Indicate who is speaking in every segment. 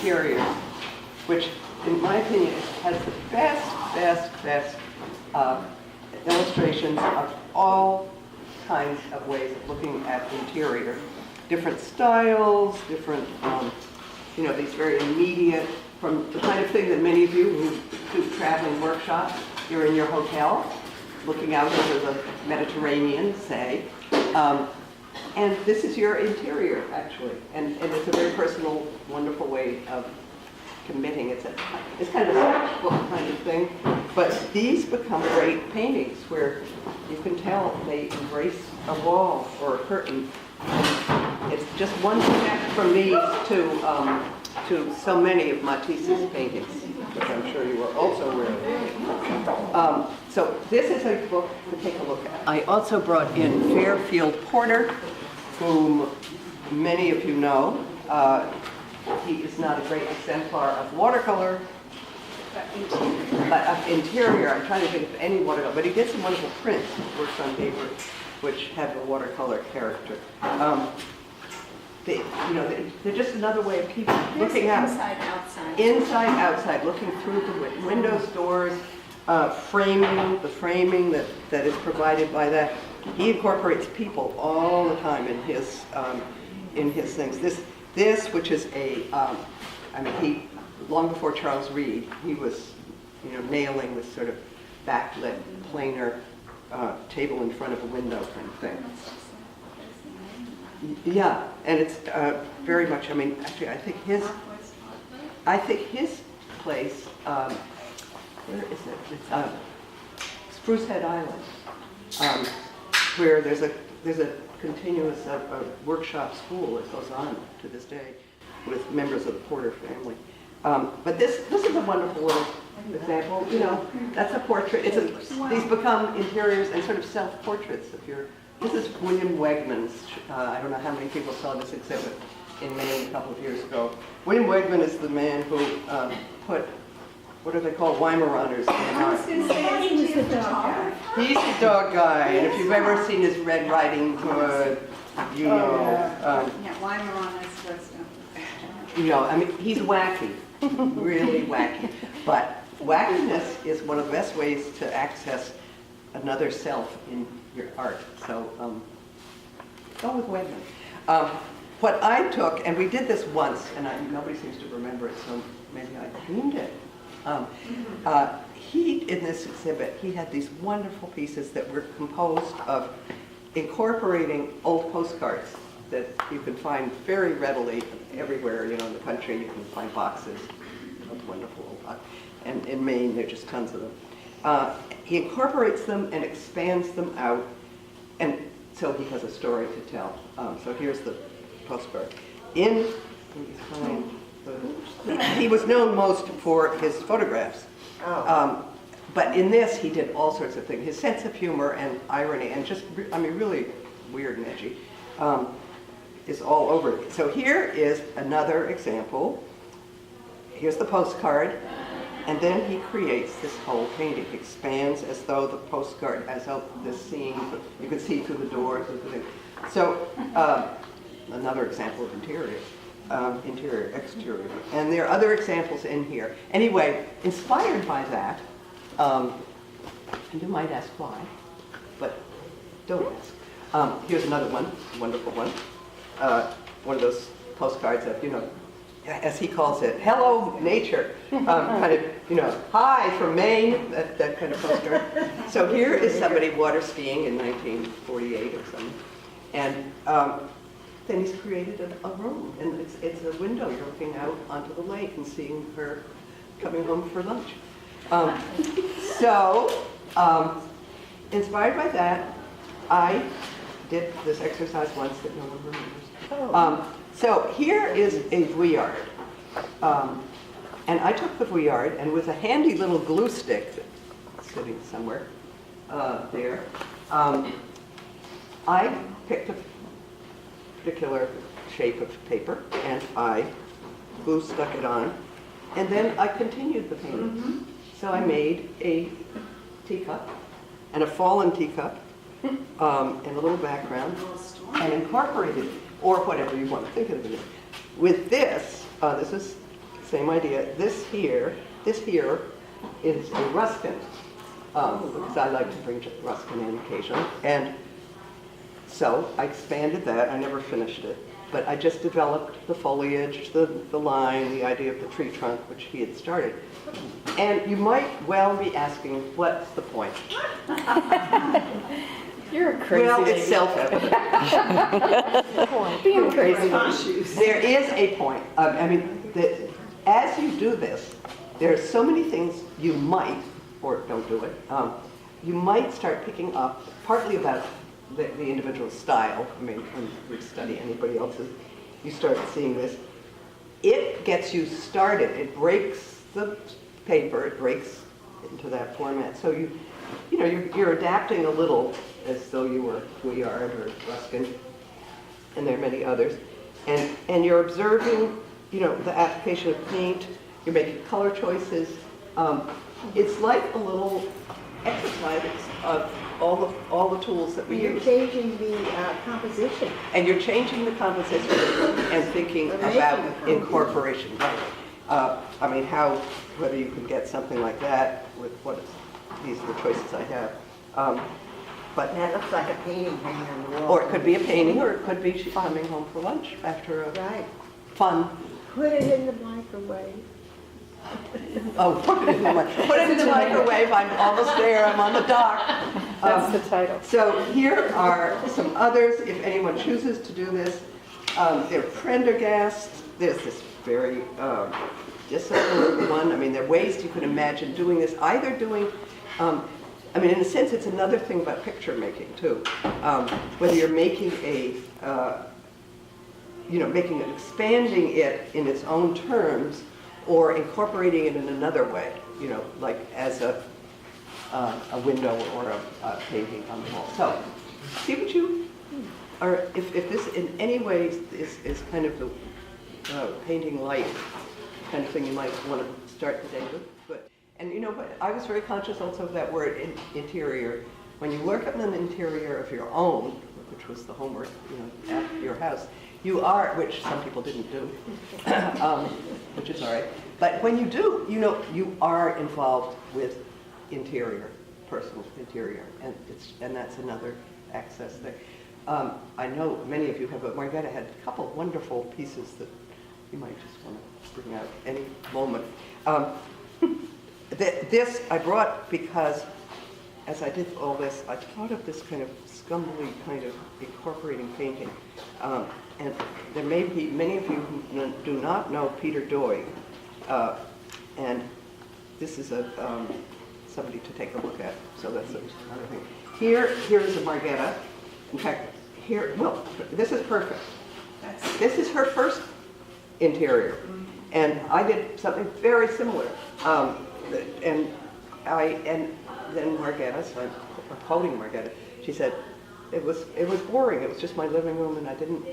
Speaker 1: interiors, which, in my opinion, has the best illustrations of all kinds of ways of looking at interior. Different styles, different, these very immediate, from the kind of thing that many of you who do traveling workshops, you're in your hotel, looking out over the Mediterranean, say, and this is your interior, actually, and it's a very personal, wonderful way of committing. It's kind of a sketchbook kind of thing, but these become great paintings where you can tell they embrace a wall or a curtain. It's just one step from these to so many of Matisse's paintings, which I'm sure you are also aware of. So this is a book to take a look at. I also brought in Fairfield Porter, whom many of you know. He is not a great exemplar of watercolor, but of interior. I'm trying to think of any watercolor, but he did some wonderful prints, works on paper, which have a watercolor character. They're just another way of people looking out.
Speaker 2: Inside, outside.
Speaker 1: Inside, outside, looking through the windows, doors, framing, the framing that is provided by that. He incorporates people all the time in his things. This, which is he, long before Charles Reade, he was, nailing this sort of backlit, planar table in front of a window kind of thing. Yeah, and it's very much, actually, I think his place, where is it? It's Spruce Head Island, where there's a continuous workshop school that goes on to this day with members of the Porter family. But this is a wonderful little example. That's a portrait. These become interiors and sort of self-portraits of your. This is William Wegman's. I don't know how many people saw this exhibit in Maine a couple of years ago. William Wegman is the man who put, what are they called, Weimaraners in art.
Speaker 2: He's the dog guy.
Speaker 1: He's the dog guy, and if you've ever seen his Red Riding Hood, you know.
Speaker 2: Weimaraners was
Speaker 1: He's wacky, really wacky. But wackiness is one of the best ways to access another self in your art. So go with Wegman. What I took, and we did this once, and nobody seems to remember it, so maybe I cleaned it. In this exhibit, he had these wonderful pieces that were composed of incorporating old postcards that you can find very readily everywhere, in the country. You can find boxes of wonderful old boxes. And in Maine, there are just tons of them. He incorporates them and expands them out, and so he has a story to tell. So here's the postcard. He was known most for his photographs. But in this, he did all sorts of things. His sense of humor and irony, and just, really weird and edgy, is all over it. So here is another example. Here's the postcard, and then he creates this whole painting. He expands as though the postcard, as though this scene, you can see through the doors. So another example of interior. Interior, exterior. And there are other examples in here. Anyway, inspired by that, and you might ask why, but don't ask. Here's another one, wonderful one. One of those postcards of, as he calls it, hello nature, kind of, hi from Maine, that kind of postcard. So here is somebody water skiing in 1948 or something. And then he's created a room, and it's a window. You're looking out onto the lake and seeing her coming home for lunch. Inspired by that, I did this exercise once that no one remembers. So here is a Vuillard. And I took the Vuillard, and with a handy little glue stick that's sitting somewhere there, I picked a particular shape of paper, and I glue stuck it on, and then I continued the painting. So I made a teacup, and a fallen teacup, and a little background, and incorporated, or whatever you want to think of it. With this, this is same idea. This here is a Ruskin, because I like to bring Ruskin in occasionally. And so I expanded that. I never finished it. But I just developed the foliage, the line, the idea of the tree trunk, which he had started. And you might well be asking, what's the point?
Speaker 3: You're a crazy
Speaker 1: Well,
Speaker 3: lady.
Speaker 1: it's self-evident.
Speaker 3: Being crazy.
Speaker 1: There is a point. I mean, as you do this, there are so many things you might, or don't do it, you might start picking up, partly about the individual style. I mean, when you study anybody else's, you start seeing this. It gets you started. It breaks the paper. It breaks into that format. So you're adapting a little as though you were Fouillard or Ruskin, and there are many others. And you're observing, the application of paint. You're making color choices. It's like a little exercise of all the tools that we
Speaker 4: You're
Speaker 1: use.
Speaker 4: changing the composition.
Speaker 1: And you're changing the composition and thinking
Speaker 4: Or making
Speaker 1: about
Speaker 4: the composition.
Speaker 1: incorporation. Right. I mean, whether you can get something like that with these are the choices I have. But
Speaker 4: That looks like a painting hanging on the wall.
Speaker 1: or it could be a painting, or it could be she coming home for lunch after a
Speaker 4: Right.
Speaker 1: fun.
Speaker 4: Put it in the microwave.
Speaker 1: Oh, put it in the microwave. I'm almost there. I'm on the dock.
Speaker 3: That's the title.
Speaker 1: So here are some others, if anyone chooses to do this. They're Prendergast. There's this very disciplined one. I mean, there are ways you could imagine doing this. Either doing, I mean, in a sense, it's another thing about picture making, too. Whether you're making expanding it in its own terms, or incorporating it in another way, like as a window or a painting on the wall. So, see what you are, if this in any way is kind of the painting light kind of thing you might want to start the day with. But, and you know what, I was very conscious also of that word, interior. When you work on an interior of your own, which was the homework, at your house, you are, which some people didn't do, which is all right. But when you do, you are involved with interior, personal interior, and that's another access there. I know many of you have, but Margareta had a couple wonderful pieces that you might just want to bring out any moment. This I brought because as I did all this, I thought of this kind of scumbly kind of incorporating painting. And there may be many of you who do not know Peter Doig. And this is somebody to take a look at. So that's another thing. Here is a Margareta. In fact, this is perfect. This is her first interior. And I did something very similar. And then Margareta, so I'm quoting Margareta, she said, it was boring. It was just my living room, and I didn't,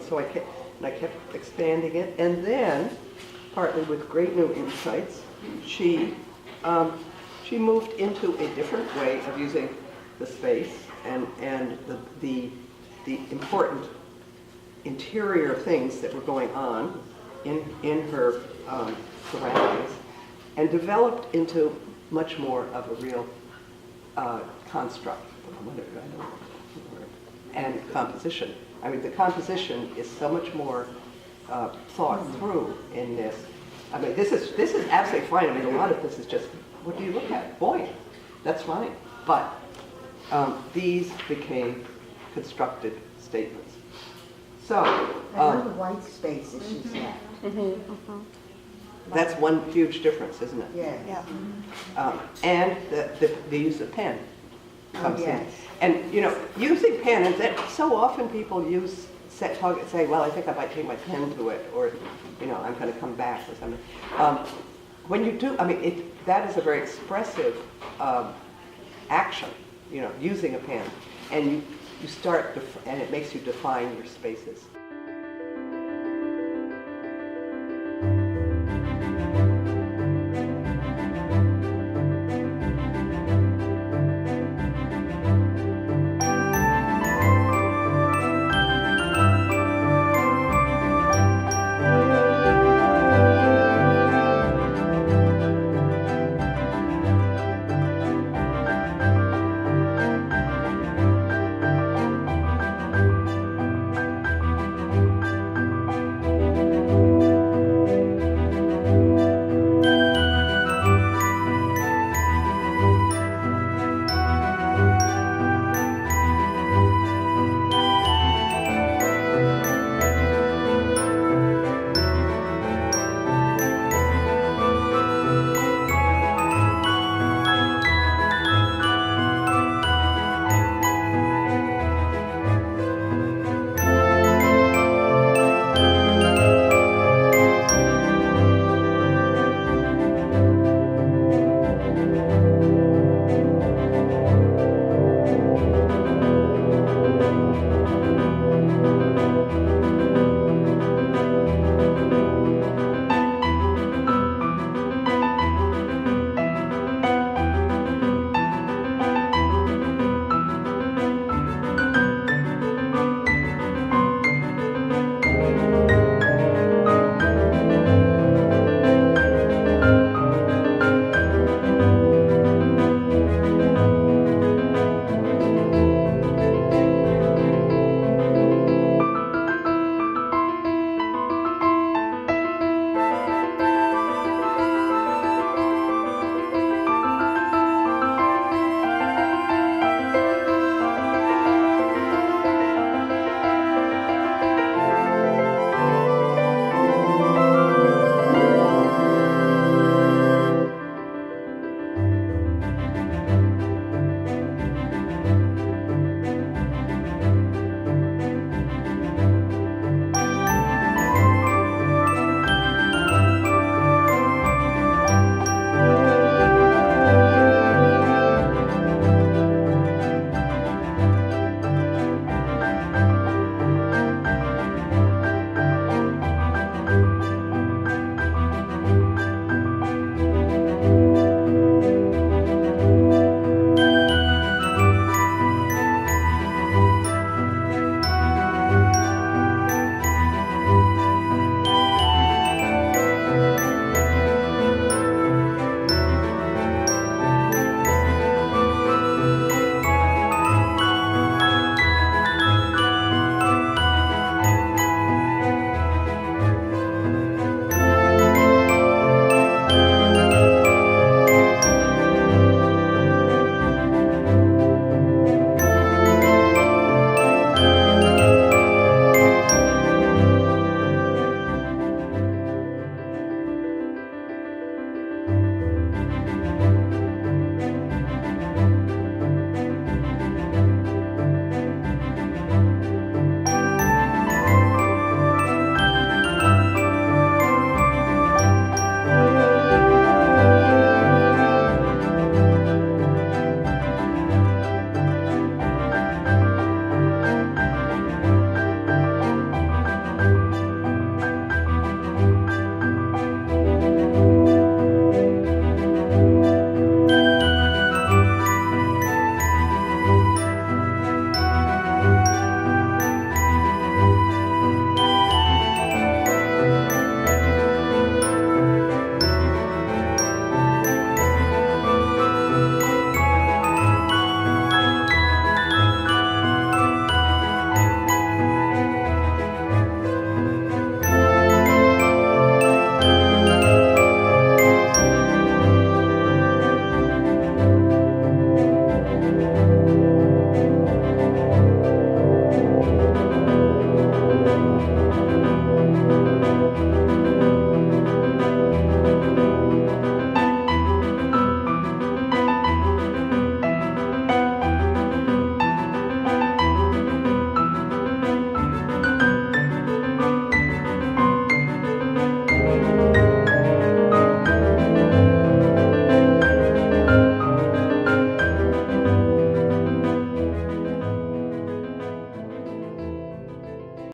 Speaker 1: so I kept expanding it. And then, partly with great new insights, she moved into a different way of using the space and the important interior things that were going on in her surroundings, and developed into much more of a real construct, and composition. I mean, the composition is so much more thought through in this. I mean, this is absolutely fine. I mean, a lot of this is just, what do you look at? Boy, that's fine. But these became constructed statements. So
Speaker 4: I love the white spaces she's got.
Speaker 1: that's one huge difference, isn't it?
Speaker 4: Yes.
Speaker 1: And the use of pen comes in.
Speaker 4: Yes.
Speaker 1: And using pen, and that so often people say, well, I think I might take my pen to it, or I'm going to come back or something. When you do, I mean, that is a very expressive action, using a pen, and you start, and it makes you define your spaces.